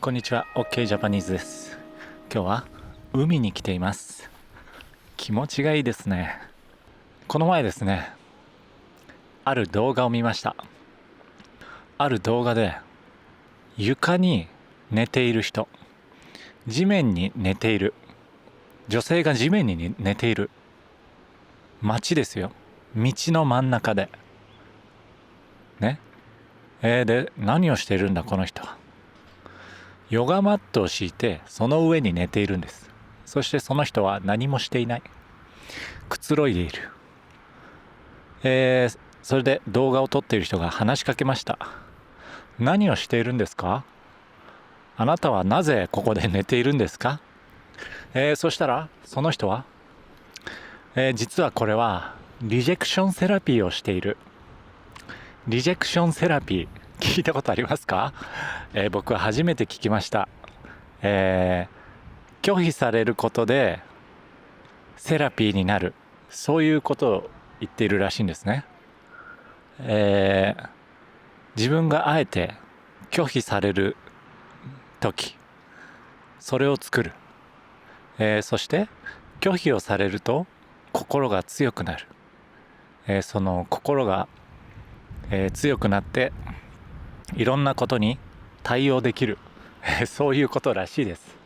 こんにちは、OK ジャパニーズです。今日は海に来ています。気持ちがいいですね。この前ですね、ある動画を見ました。ある動画で床に寝ている人、地面に寝ている、女性が地面に寝ている、街ですよ。道の真ん中でね。で、何をしているんだこの人は。ヨガマットを敷いてその上に寝ているんです。そしてその人は何もしていない。くつろいでいる。それで動画を撮っている人が話しかけました。何をしているんですか？あなたはなぜここで寝ているんですか？そしたらその人は、実はこれはリジェクションセラピーをしている。リジェクションセラピー、聞いたことありますか？僕は初めて聞きました。拒否されることでセラピーになる、そういうことを言っているらしいんですね。自分があえて拒否される時、それを作る、そして拒否をされると心が強くなる、その心が、強くなっていろんなことに対応できるそういうことらしいです。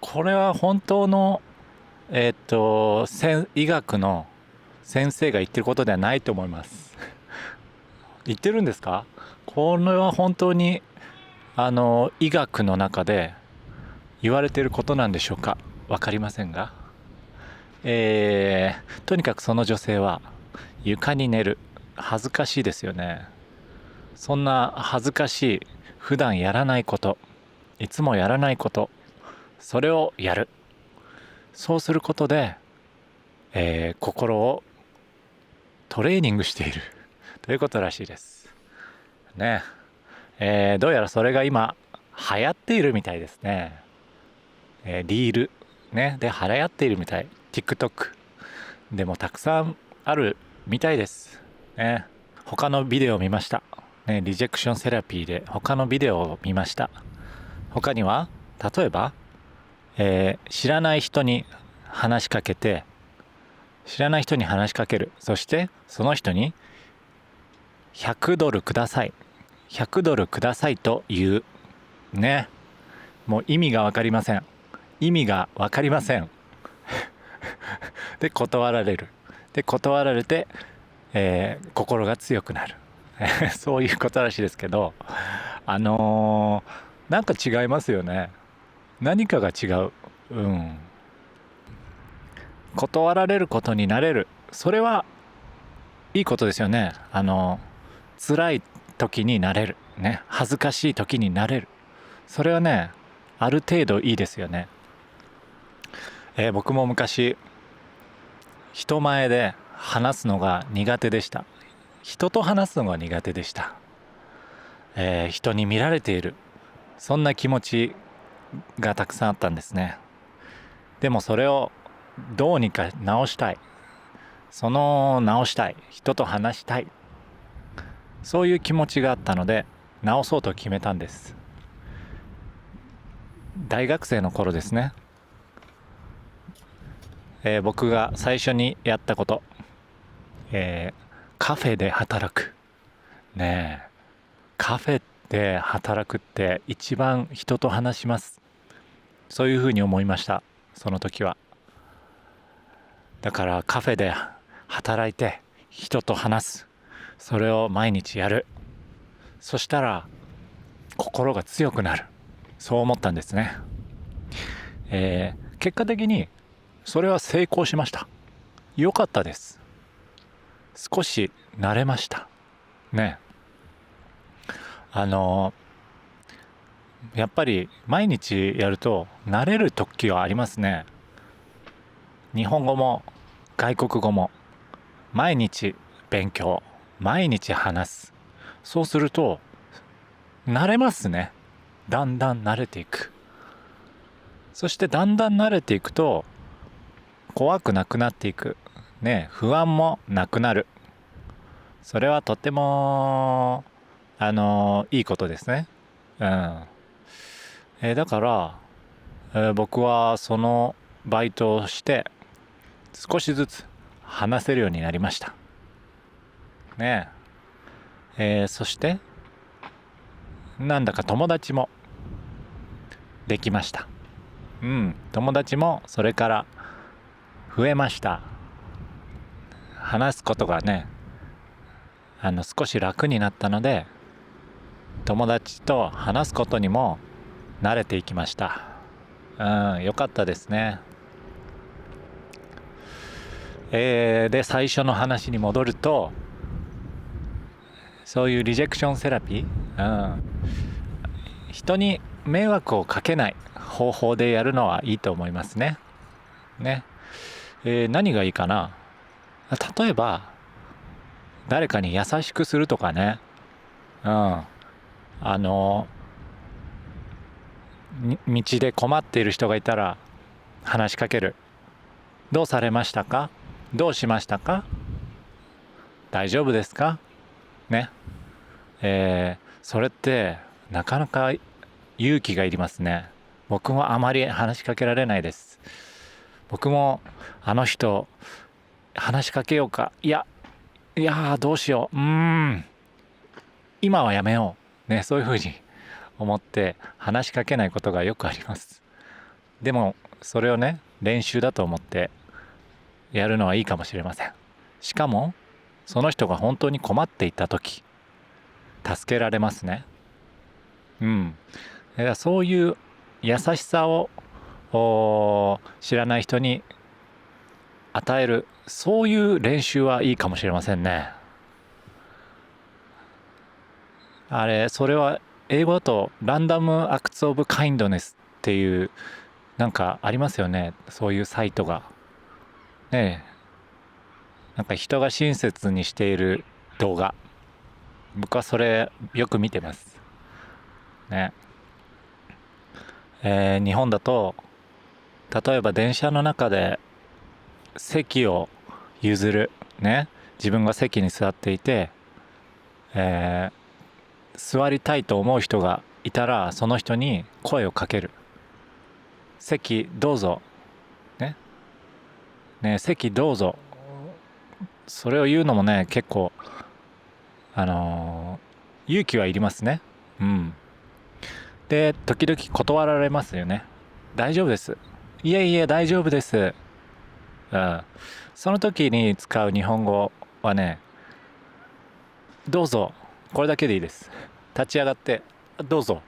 これは本当の、医学の先生が言ってることではないと思います言ってるんですか？これは本当に医学の中で言われていることなんでしょうか？分かりませんが、とにかくその女性は床に寝る。恥ずかしいですよね。そんな恥ずかしい、普段やらないこと、いつもやらないこと、それをやる。そうすることで、心をトレーニングしているということらしいですね。どうやらそれが今流行っているみたいですね。リールねで流行っているみたい。 TikTok でもたくさんあるみたいですね。他のビデオを見ました、ね、リジェクションセラピーで他のビデオを見ました。他には例えば、知らない人に話しかけて、知らない人に話しかける。そしてその人に100ドルください、100ドルくださいと言うね。もう意味が分かりません。意味が分かりませんで断られる。で断られて、心が強くなるそういうことらしいですけど、なんか違いますよね。何かが違う。断られることになれる。それはいいことですよね。辛い時になれるね。恥ずかしい時になれる。それはね、ある程度いいですよね。僕も昔人前で話すのが苦手でした。人と話すのが苦手でした。人に見られている、そんな気持ちがたくさんあったんですね。でもそれをどうにか直したい。直したい。人と話したい。そういう気持ちがあったので直そうと決めたんです。大学生の頃ですね。僕が最初にやったこと、カフェで働くね。カフェで働くって一番人と話します。そういうふうに思いました、その時は。だからカフェで働いて人と話す、それを毎日やる。そしたら心が強くなる、そう思ったんですね。結果的にそれは成功しました。良かったです。少し慣れましたね。やっぱり毎日やると慣れる時はありますね。日本語も外国語も毎日勉強、毎日話す。そうすると慣れますね。だんだん慣れていく。そしてだんだん慣れていくと怖くなくなっていくね。不安もなくなる。それはとてもいいことですね。だから、僕はそのバイトをして少しずつ話せるようになりましたね。そしてなんだか友達もできました。友達もそれから増えました。話すことがね、少し楽になったので、友達と話すことにも慣れていきました。よかったですね。で、最初の話に戻ると、そういうリジェクションセラピー、人に迷惑をかけない方法でやるのはいいと思いますね。何がいいかな。例えば誰かに優しくするとかね。道で困っている人がいたら話しかける。どうされましたか？どうしましたか？大丈夫ですか？ね。それってなかなか勇気がいりますね。僕もあまり話しかけられないです。僕もあの人話しかけようか、いやどうしよう、今はやめようね、そういうふうに思って話しかけないことがよくあります。でもそれをね、練習だと思ってやるのはいいかもしれません。しかもその人が本当に困っていた時助けられますね。だからそういう優しさを知らない人に与える、そういう練習はいいかもしれませんね。それは英語だとランダムアクツオブカインドネスっていうなんかありますよね。そういうサイトがね。なんか人が親切にしている動画、僕はそれよく見てますね。日本だと例えば電車の中で席を譲るね、自分が席に座っていて、座りたいと思う人がいたらその人に声をかける。席どうぞね、席どうぞ。それを言うのもね、結構勇気はいりますね。で時々断られますよね。大丈夫です、いえいえ大丈夫です。その時に使う日本語はね、どうぞ、これだけでいいです。立ち上がってどうぞ。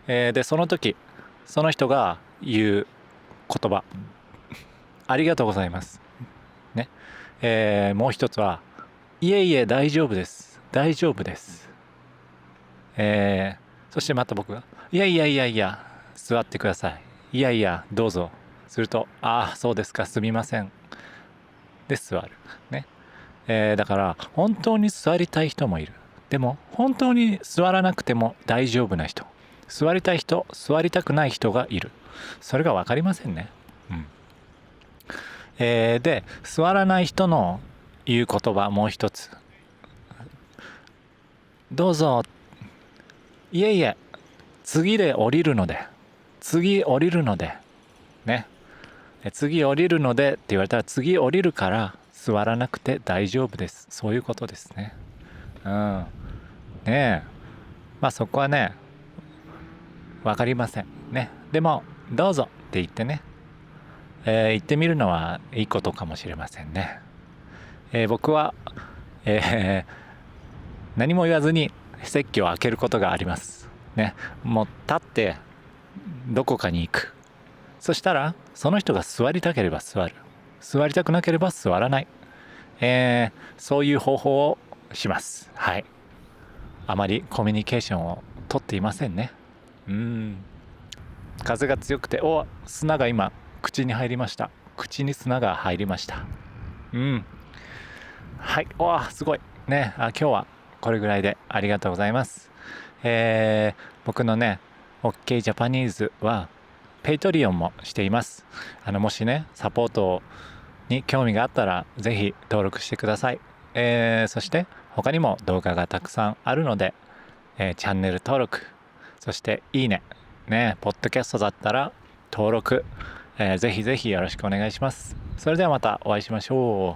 でその時その人が言う言葉、ありがとうございますね。もう一つは、いえいえ大丈夫です大丈夫です。そしてまた僕が、いやいやいやいや座ってください、いやいやどうぞ。すると、ああそうですか、すみませんで座るね。だから本当に座りたい人もいる。でも本当に座らなくても大丈夫な人、座りたい人、座りたくない人がいる。それが分かりませんね。で座らない人の言う言葉、もう一つ、どうぞ、いえいえ次で降りるので、次降りるのでね、次降りるのでって言われたら、次降りるから座らなくて大丈夫です、そういうことですね。そこはね分かりませんね。でもどうぞって言ってね、言ってみるのはいいことかもしれませんね。僕は、何も言わずに席を開けることがありますね。もう立ってどこかに行く。そしたらその人が座りたければ座る、座りたくなければ座らない、そういう方法をします。あまりコミュニケーションをとっていませんね。風が強くて、砂が今口に入りました。口に砂が入りました。すごいね。今日はこれぐらいでありがとうございます。僕のね OK ジャパニーズはペイトリオンもしています。もしねサポートに興味があったらぜひ登録してください。そして他にも動画がたくさんあるので、チャンネル登録、そしていいね、ポッドキャストだったら登録、ぜひぜひよろしくお願いします。それではまたお会いしましょう。